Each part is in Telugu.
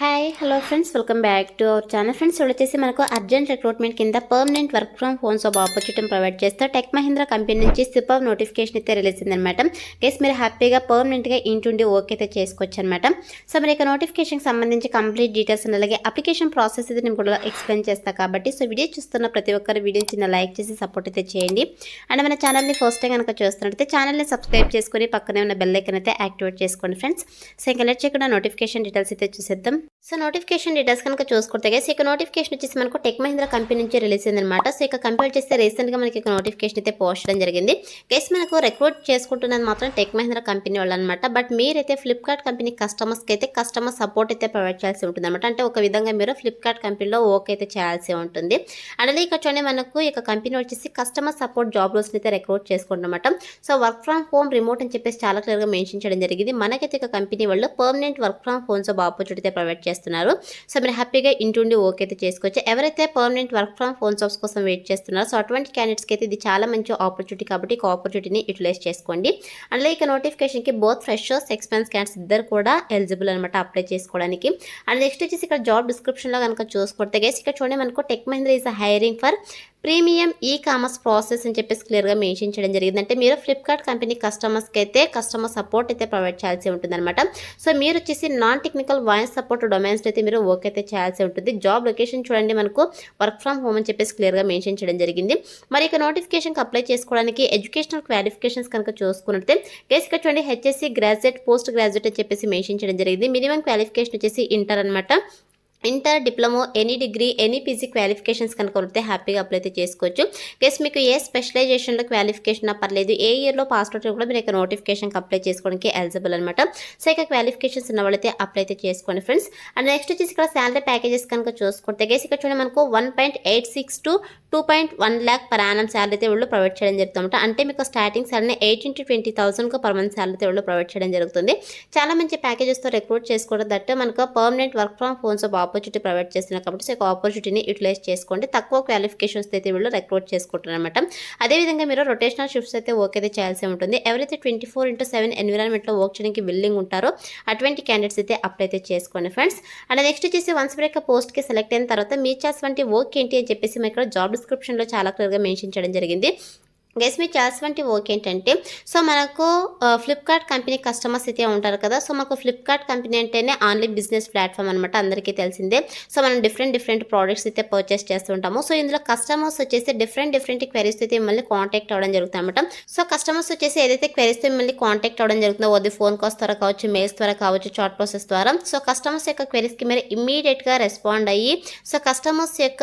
Hi hello friends, welcome back to our channel. Friends వచ్చేసి మనకు అర్జెంట్ రిక్రూట్మెంట్ కింద permanent work from homes of opportunity provide చేస్తూ టెక్ మహీంద్రా కంపెనీ నుంచి సూపర్ నోటిఫికేషన్ అయితే రిలీజ్ అయిందనమాట. కేసు మీరు హ్యాపీగా పర్మనెంట్గా ఇంటుండి ఓకే అయితే చేసుకోవచ్చు అనమాట. సో మరి ఇక నోటిఫికేషన్కి సంబంధించి కంప్లీట్ డీటెయిల్స్ అలాగే అప్లికేషన్ ప్రాసెస్ అయితే నేను కూడా ఎక్స్ప్లెయిన్ చేస్తాను కాబట్టి సో వీడియో చూస్తున్న ప్రతి ఒక్కరు వీడియోని చిన్న లైక్ చేసి సపోర్ట్ అయితే చేయండి. అండ్ మన ఛానల్ని ఫస్ట్ టైం కనుక చూస్తున్నట్టయితే ఛానల్ని సబ్స్క్రైబ్ చేసుకొని పక్కనే ఉన్న బెల్ ఐకాన్ అయితే యాక్టివేట్ చేసుకోండి ఫ్రెండ్స్. సో ఇంకా లెట్ చేయకుండా నోటిఫికేషన్ డీటెయిల్స్ అయితే చూసేద్దాం. సో నోటిఫికేషన్ డీటెయిల్స్ కనుక చూసుకుంటే గైస్ ఇక నోటిఫికేషన్ వచ్చేసి మనకు టెక్ మహీంద్రా కంపెనీ నుంచి రిలీజ్ అయిందనమాట. సో ఇక కంపేర్ చేస్తే రీసెంట్గా మనకి ఇక నోటిఫికేషన్ అయితే పోస్ట్ చేయడం జరిగింది. గైస్ మనకు రిక్రూట్ చేసుకుంటున్నది మాత్రం టెక్ మహీంద్రా కంపెనీ వాళ్ళు అనమాట. బట్ మీరైతే ఫ్లిప్కార్ట్ కంపెనీ కస్టమర్స్కి అయితే కస్టమర్ సపోర్ట్ అయితే ప్రొవైడ్ చేయాల్సి ఉంటుంది అనమాట. అంటే ఒక విధంగా మీరు ఫ్లిప్కార్ట్ కంపెనీలో ఓకే అయితే చేయాల్సి ఉంటుంది. అలాగే ఇక్కడ చూడండి మనకు ఇక కంపెనీ వచ్చేసి కస్టమర్ సపోర్ట్ జాబ్ రోల్స్ అయితే రిక్రూట్ చేసుకుంటున్నమాట. So work from home remote అని చెప్పేసి చాలా క్లియర్గా మెన్షన్ చేయడం జరిగింది. మనకైతే ఇక కంపెనీ వాళ్ళు permanent work from home job opportunity provide చేస్తున్నారు. సో మీరు హ్యాపీగా ఇంటుండి ఓకే అయితే చేసుకోవచ్చు. ఎవరైతే permanent work from home jobs కోసం వెయిట్ చేస్తున్నారో సో అటువంటి క్యాండిడేట్స్కి అయితే ఇది చాలా మంచి ఆపర్చునిటీ కాబట్టి ఈ ఆపర్చునిటీని యూటిలైజ్ చేసుకోండి. అలాగే ఇక నోటిఫికేషన్కి బోత్ ఫ్రెషర్స్ ఎక్స్పీరియన్స్ క్యాండిడేట్స్ ఇద్దరు కూడా ఎలిజిబుల్ అనమాట అప్లై చేసుకోవడానికి. అండ్ నెక్స్ట్ వచ్చేసి ఇక్కడ జాబ్ డిస్క్రిప్షన్లో కనుక చూసుకుంటే గైస్ ఇక్కడ చూడండి మనకు tech Mahindra is hiring for premium e commerce process అని చెప్పేసి క్లియర్గా మెన్షన్ చేయడం జరిగింది. అంటే మీరు ఫ్లిప్కార్ట్ కంపెనీ కస్టమర్స్కి అయితే కస్టమర్ సపోర్ట్ అయితే ప్రొవైడ్ చేయాల్సి ఉంటుందన్నమాట. సో మీరు వచ్చేసి non technical voice support domains అయితే మీరు ఓకే అయితే చేయాల్సి ఉంటుంది. జాబ్ లొకేషన్ చూడండి మనకు వర్క్ ఫ్రమ్ హోమ్ అని చెప్పేసి క్లియర్గా మెన్షన్ చేయడం జరిగింది. మరి ఇక నోటిఫికేషన్కి అప్లై చేసుకోవడానికి ఎడ్యుకేషనల్ క్వాలిఫికేషన్స్ కనుక చూసుకున్నట్టే గైస్ ఇక్కడ చూడండి హెచ్ఎస్సీ గ్రాడ్యుయేట్ పోస్ట్ గ్రాడ్యుయేట్ అని చెప్పేసి మెన్షన్ చేయడం జరిగింది. మినిమం క్వాలిఫికేషన్ వచ్చేసి ఇంటర్ అనమాట. Inter diploma any degree any PG qualifications కనుక ఉంటే హ్యాపీగా అప్లై అయితే చేసుకోవచ్చు. కేసు మీకు ఏ స్పెషలైజేషన్లో క్వాలిఫికేషన్ పర్లేదు, ఏ ఇయర్లో పాస్ అవుట్ కూడా మీరు ఇక నోటిఫికేషన్కి అప్లై చేసుకోవడానికి ఎలిజిబుల్ అనమాట. సో ఇక క్వాలిఫికేషన్స్ ఉన్న వాళ్ళైతే అప్లై అయితే చేసుకోండి ఫ్రెండ్స్. అండ్ నెక్స్ట్ వచ్చేసి ఇక్కడ శాలరీ ప్యాకేజెస్ కనుక చూసుకుంటే గేస్ ఇక్కడ చూడండి మనకు 1.86 to 2.1 lakh per annum salary అయితే వాళ్ళు ప్రొవైడ్ చేయడం జరుగుతుంది. అంటే మీకు starting salary 18 to 20,000 per month salary అయితే వాళ్ళు ప్రొవైడ్ చేయడం జరుగుతుంది. చాలా మంచి ప్యాకేజెస్తో రిక్రూట్ చేసుకోవడం దట్టు మనకు permanent work from homes opportunity provide చేస్తున్నారు కాబట్టి సో ఆపర్చునిటీని యూటిలైజ్ చేసుకోండి. తక్కువ క్వాలిఫికేషన్స్ అయితే వీళ్ళు రిక్రూట్ చేసుకుంటారు అనమాట. అదేవిధంగా మీరు రొటేషనల్ షిఫ్ట్స్ అయితే వర్క్ అయితే చేయాల్సి ఉంటుంది. ఎవరైతే 24/7 ఎన్విరాన్మెంట్లో వర్క్ చేయడానికి విల్లింగ్ ఉంటారో అటువంటి క్యాండిడేట్స్ అయితే అప్లై అయితే చేసుకోండి ఫ్రెండ్స్. అండ్ నెక్స్ట్ వచ్చేసి వన్స్ బ్రేక్ పోస్ట్కి సెలెక్ట్ అయిన తర్వాత మీ ఛాయిస్ వంటి వర్క్ ఏంటి అని చెప్పేసి మీకు ఇక్కడ జాబ్ డిస్క్రిప్షన్లో చాలా క్లియర్గా మెన్షన్ చేయడం జరిగింది. గైస్ మీ ఛాయిస్ వంటి వర్క్ ఏంటంటే సో మనకు ఫ్లిప్కార్ట్ కంపెనీ కస్టమర్స్ అయితే ఉంటారు కదా. సో మనకు ఫ్లిప్కార్ట్ కంపెనీ అంటేనే ఆన్లైన్ బిజినెస్ ప్లాట్ఫామ్ అనమాట, అందరికీ తెలిసిందే. సో మనం డిఫరెంట్ ప్రోడక్ట్స్ అయితే పర్చేస్ చేస్తూ ఉంటాము. సో ఇందులో కస్టమర్స్ వచ్చేసి డిఫరెంట్ క్వెరీస్ అయితే మిమ్మల్ని కాంటాక్ట్ అవ్వడం జరుగుతుంది అనమాట. సో కస్టమర్స్ వచ్చేసి ఏదైతే క్వెరీస్ మిమ్మల్ని కాంటాక్ట్ అవ్వడం జరుగుతుందో అది ఫోన్ కాల్స్ ద్వారా కావచ్చు, మెయిల్స్ ద్వారా కావచ్చు, చాట్ ప్రాసెస్ ద్వారా సో కస్టమర్స్ యొక్క క్వెరీస్కి మీరు ఇమ్మీడియట్గా రెస్పాండ్ అయ్యి సో కస్టమర్స్ యొక్క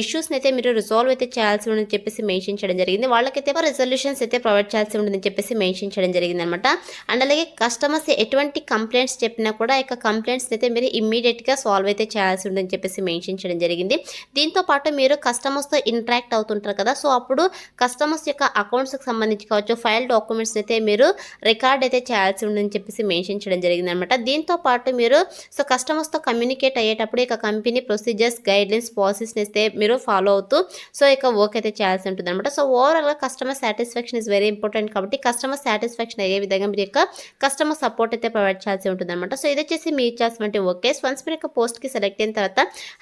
ఇష్యూస్ని అయితే మీరు రిజాల్వ్ అయితే చేయాల్సి ఉందని చెప్పేసి మెన్షన్ చేయడం జరిగింది. వాళ్ళకైతే రెజల్యూషన్స్ అయితే ప్రొవైడ్ చేయాల్సి ఉంటుందని చెప్పేసి మెన్షన్ చేయడం జరిగింది అనమాట. అండ్ అలాగే కస్టమర్స్ ఎటువంటి కంప్లైంట్స్ చెప్పినా కూడా ఇక కంప్లైంట్స్ అయితే మీరు ఇమ్మీడియట్గా సాల్వ్ అయితే చేయాల్సి ఉంటుందని చెప్పేసి మెన్షన్ చేయడం జరిగింది. దీంతో పాటు మీరు కస్టమర్స్తో ఇంటరాక్ట్ అవుతుంటారు కదా. సో అప్పుడు కస్టమర్స్ యొక్క అకౌంట్స్కి సంబంధించి కావచ్చు ఫైల్ డాక్యుమెంట్స్ అయితే మీరు రికార్డ్ అయితే చేయాల్సి ఉంటుందని చెప్పేసి మెన్షన్ చేయడం జరిగింది అనమాట. దీంతో పాటు మీరు సో కస్టమర్స్తో కమ్యూనికేట్ అయ్యేటప్పుడు ఇక కంపెనీ ప్రొసీజర్స్ గైడ్లైన్స్ పాలసీస్ని అయితే మీరు ఫాలో అవుతూ సో ఇక వర్క్ అయితే చేయాల్సి ఉంటుంది అనమాట. సో ఓవరాల్గా customer satisfaction is very important కాబట్టి కస్టమర్ సాటిస్ఫాక్షన్ అయ్యే విధంగా మీరు యొక్క కస్టమర్ సపోర్ట్ అయితే ప్రొవైడ్ చేయాల్సి ఉంటుంది అనమాట. సో ఇది వచ్చేసి మీ ఛాయిస్ వంటి వర్క్. వన్స్ మీరు యొక్క పోస్ట్కి సెలెక్ట్ అయిన తర్వాత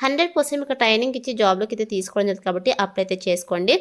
100% మీకు ట్రైనింగ్ ఇచ్చి జాబ్లోకి అయితే తీసుకోవడం జరుగుతుంది కాబట్టి అప్లై అయితే చేసుకోండి.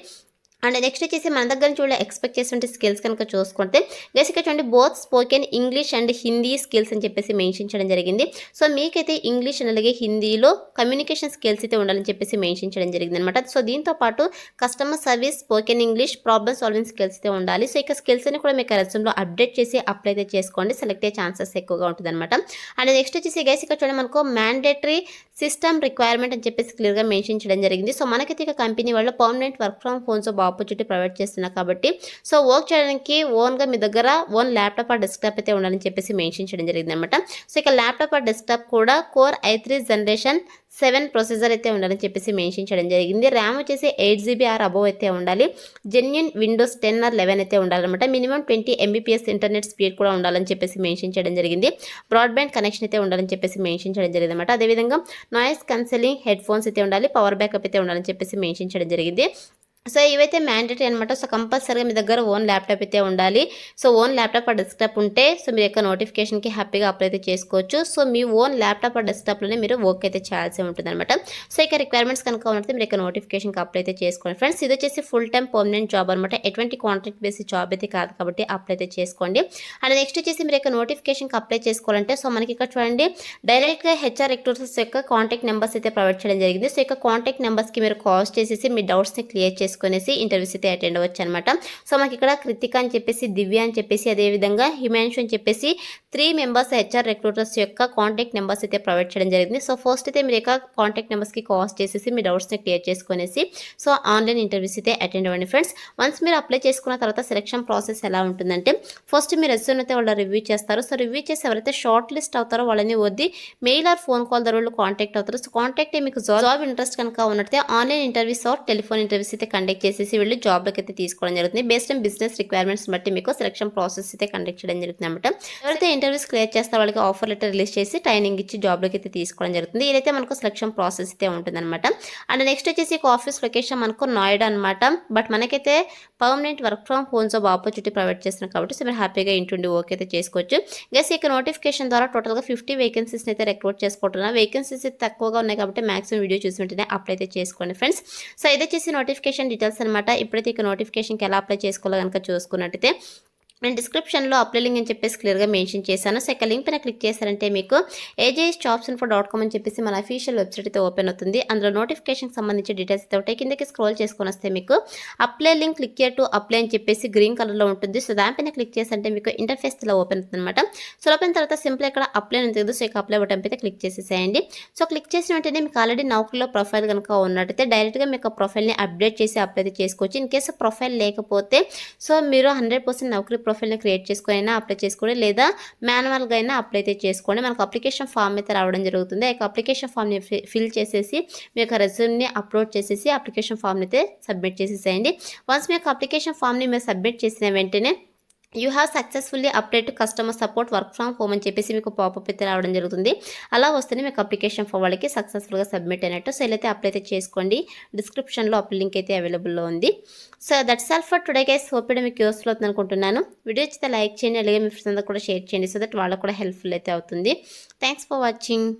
అండ్ నెక్స్ట్ వచ్చేసి మన దగ్గర నుంచి కూడా ఎక్స్పెక్ట్ చేస్తుంటే స్కిల్స్ కనుక చూసుకుంటే బేసిక్గా చూడండి both spoken English and Hindi skills అని చెప్పేసి మెన్షన్ చేయడం జరిగింది. సో మీకైతే ఇంగ్లీష్ అండ్ అలాగే హిందీలో కమ్యూనికేషన్ స్కిల్స్ అయితే ఉండాలని చెప్పేసి మెన్షన్ చేయడం జరిగింది అనమాట. సో దీంతో పాటు customer service, spoken English, problem solving skills అయితే ఉండాలి. సో ఇక స్కిల్స్ అని కూడా మీకు రెజ్యూమ్లో అప్డేట్ చేసి అప్లై అయితే చేసుకోండి, సెలెక్ట్ అయ్యే ఛాన్సెస్ ఎక్కువగా ఉంటుంది అనమాట. అండ్ నెక్స్ట్ వచ్చేసి గైస్ ఇక్కడ చూడండి మనకు మ్యాండేటరీ సిస్టమ్ రిక్వైర్మెంట్ అని చెప్పేసి క్లియర్గా మెన్షన్ చేయడం జరిగింది. సో మనకైతే ఇక కంపెనీ వాళ్ళు permanent work from home job opportunity provide చేస్తున్నారు కాబట్టి సో వర్క్ చేయడానికి ఓన్గా మీ దగ్గర ఓన్ ల్యాప్టాప్ ఆ డెస్క్టాప్ అయితే ఉండాలని చెప్పేసి మెన్షన్ చేయడం జరిగింది అనమాట. సో ఇక ల్యాప్టాప్ ఆ డెస్క్టాప్ కూడా కోర్ i3 జనరేషన్ 7 ప్రొసెసర్ అయితే ఉండాలని చెప్పేసి మెన్షన్ చేయడం జరిగింది. ర్యామ్ వచ్చేసి 8GB ఆర్ అబోవ్ అయితే ఉండాలి. జెన్యూన్ విండోస్ 10 or 11 అయితే ఉండాలన్నమాట. మినిమం 20 Mbps ఇంటర్నెట్ స్పీడ్ కూడా ఉండాలని చెప్పేసి మెన్షన్ చేయడం జరిగింది. బ్రాడ్బ్యాండ్ కనెక్షన్ అయితే ఉండాలని చెప్పేసి మెన్షన్ చేయడం జరిగింది అనమాట. అదేవిధంగా నాయిస్ కన్సెలింగ్ హెడ్ ఫోన్స్ అయితే ఉండాలి, పవర్ బ్యాకప్ అయితే ఉండాలని చెప్పేసి మెన్షన్ చేయడం జరిగింది. సో ఇవైతే మ్యాండేటరీ అనమాట. సో కంపల్సరీగా మీ దగ్గర ఓన్ ల్యాప్టాప్ అయితే ఉండాలి. సో ఓన్ ల్యాప్టాప్ ఆ డెస్క్టాప్ ఉంటే సో మీరు యొక్క నోటిఫికేషన్కి హ్యాపీగా అప్లై అయితే చేసుకోవచ్చు. సో మీ ఓన్ ల్యాప్టాప్ ఆ డెస్క్టాప్లోనే మీరు వర్క్ అయితే చేయాల్సి ఉంటుంది అనమాట. సో ఇక రిక్వైర్మెంట్స్ కనుక ఉన్నట్టు మీరు యొక్క నోటిఫికేషన్కి అప్లై అయితే చేసుకోండి ఫ్రెండ్స్. ఇది వచ్చేసి ఫుల్ టైం పర్మనెంట్ జాబ్ అనమాట. ఎటువంటి కాంట్రాక్ట్ బేసిస్ జాబ్ అయితే కాదు కాబట్టి అప్లై అయితే చేసుకోండి. అండ్ నెక్స్ట్ వచ్చేసి మీరు యొక్క నోటిఫికేషన్కి అప్లై చేసుకోవాలంటే సో మనకి ఇక్కడ చూడండి డైరెక్ట్గా హెచ్ఆర్ రిక్రూటర్స్ యొక్క కాంటాక్ట్ నెంబర్స్ అయితే ప్రొవైడ్ చేయడం జరిగింది. సో ఇక కాంటాక్ట్ నెంబర్స్కి మీరు కాల్స్ చేసేసి మీ డౌట్స్ని క్లియర్ చేసుకునేసి ఇంటర్వ్యూస్ అయితే అటెండ్ అవ్వచ్చు అనమాట. సో మనకి ఇక్కడ కృతిక అని చెప్పేసి, దివ్య అని చెప్పేసి, అదేవిధంగా హిమాంశు అని చెప్పేసి 3 మెంబర్స్ హెచ్ఆర్ రిక్రూటర్స్ యొక్క కాంటాక్ట్ నెంబర్స్ అయితే ప్రొవైడ్ చేయడం జరిగింది. సో ఫస్ట్ అయితే మీరు యొక్క కాంటాక్ట్ నెంబర్స్కి కాల్స్ చేసేసి మీ డౌట్స్ని క్లియర్ చేసుకునేసి సో ఆన్లైన్ ఇంటర్వ్యూస్ అయితే అటెండ్ అవ్వండి ఫ్రెండ్స్. వన్స్ మీరు అప్లై చేసుకున్న తర్వాత సెలక్షన్ ప్రాసెస్ ఎలా ఉంటుందంటే ఫస్ట్ మీరు రెజ్యూమ్ అయితే వాళ్ళు రివ్యూ చేస్తారు. సో రివ్యూ చేసి ఎవరైతే షార్ట్ లిస్ట్ అవుతారో వాళ్ళని వద్ది మెయిల్ ఆర్ ఫోన్ కాల్ ద్వారా కాంటాక్ట్ అవుతారు. సో కాంటాక్ట్ మీకు జాబ్ ఇంట్రెస్ట్ కనుక ఉన్నట్టే online interviews or telephone interviews అయితే కండక్ట్ చేసేసి వెళ్ళి జాబ్లోకి అయితే తీసుకోవడం జరుగుతుంది. బేస్డ్ ఆన్ బిజినెస్ రిక్వైర్మెంట్స్ బట్టి మీకు సెలక్షన్ ప్రాసెస్ అయితే కండక్ట్ చేయడం జరుగుతుంది అనమాట. ఎవరైతే ఇంటర్వ్యూస్ క్లియర్ చేస్తారో వాళ్ళకి ఆఫర్ లెటర్ రిలీజ్ చేసి ట్రైనింగ్ ఇచ్చి జాబ్లోకి అయితే తీసుకోవడం జరుగుతుంది. ఇదైతే మనకు సెలక్షన్ ప్రాసెస్ అయితే ఉంటుంది అనమాట. అండ్ నెక్స్ట్ వచ్చేసి ఆఫీస్ లొకేషన్ మనకు నోయిడా అనమాట. బట్ మనకైతే permanent work from home job opportunity provide చేస్తున్నాం కాబట్టి సో మీరు హ్యాపీగా ఇంటుండి వర్క్ అయితే చేసుకోవచ్చు. గెస్ ఇక నోటిఫికేషన్ ద్వారా టోటల్గా 50 వేకెన్సీస్ని అయితే రిక్రూట్ చేసుకుంటున్నాం. వేకెన్సీస్ తక్కువగా ఉన్నాయి కాబట్టి మాక్సిమం వీడియో చూసి ఉంటేనే అప్లై అయితే చేసుకోండి ఫ్రెండ్స్. సో ఇది వచ్చేసి నోటిఫికేషన్ డీటెయిల్స్ అనమాట. ఇప్పుడైతే ఇక నోటిఫికేషన్కి ఎలా అప్లై చేసుకోవాలో కనుక చూసుకున్నట్టయితే నేను డిస్క్రిప్షన్లో అప్లై లింక్ అని చెప్పేసి క్లియర్గా మెన్షన్ చేశాను. సో ఇక లింక్ పైన క్లిక్ చేశారంటే మీకు ajsjobsinfo.com అని చెప్పేసి మన అఫీషియల్ వెబ్సైట్ అయితే ఓపెన్ అవుతుంది. అందులో నోటిఫికేషన్కి సంబంధించి డీటెయిల్స్ అయితే ఉంటాయి. కిందకి స్క్రోల్ చేసుకొని వస్తే మీకు apply link click to apply అని చెప్పేసి గ్రీన్ కలర్లో ఉంటుంది. సో దానిపైన క్లిక్ చేశారంటే మీకు ఇంటర్ఫేస్ ఇలా ఓపెన్ అవుతుంది అనమాట. సో ఓపెన్ తర్వాత సింపుల్ ఇక్కడ అప్లై అని తెలియదు. సో ఇక అప్లై బటన్ అయితే క్లిక్ చేసేసేయండి. సో క్లిక్ చేసిన వెంటనే మీకు ఆల్రెడీ నౌకరీలో ప్రొఫైల్ కనుక ఉన్నట్టయితే డైరెక్ట్గా మీకు ప్రొఫైల్ని అప్డేట్ చేసి అప్లై అయితే చేసుకోవచ్చు. ఇన్ కేసు ప్రొఫైల్ లేకపోతే సో మీరు 100% నౌకరీ ప్రొఫైల్ని క్రియేట్ చేసుకుని అయినా అప్లై చేసుకోండి, లేదా మాన్యువల్గా అయినా అప్లై అయితే చేసుకోండి. మనకు అప్లికేషన్ ఫామ్ అయితే రావడం జరుగుతుంది. ఆ అప్లికేషన్ ఫామ్ని ఫిల్ చేసేసి మీ యొక్క రెజ్యూమ్ని అప్లోడ్ చేసేసి అప్లికేషన్ ఫామ్ని అయితే సబ్మిట్ చేసేసేయండి. వన్స్ మీ యొక్క అప్లికేషన్ ఫామ్ని మీరు సబ్మిట్ చేసిన వెంటనే you have successfully update to customer support work from home అని చెప్పేసి మీకు పాపప్ అయితే రావడం జరుగుతుంది. అలా వస్తేనే మీకు అప్లికేషన్ ఫామ్ వాళ్ళకి సక్సెస్ఫుల్గా సబ్మిట్ అయినట్టు. సో ఇలా అయితే అప్లై అయితే చేసుకోండి. డిస్క్రిప్షన్లో అప్లై లింక్ అయితే అవైలబుల్లో ఉంది. So that's all for today guys. Hope మీకు యూస్ఫుల్ అవుతుంది అనుకుంటున్నాను. వీడియో అయితే లైక్ చేయండి, అలాగే మీ ఫ్రెండ్స్ అందరూ కూడా షేర్ చేయండి సో దట్ వాళ్ళకు కూడా హెల్ప్ఫుల్ అయితే అవుతుంది. Thanks for watching.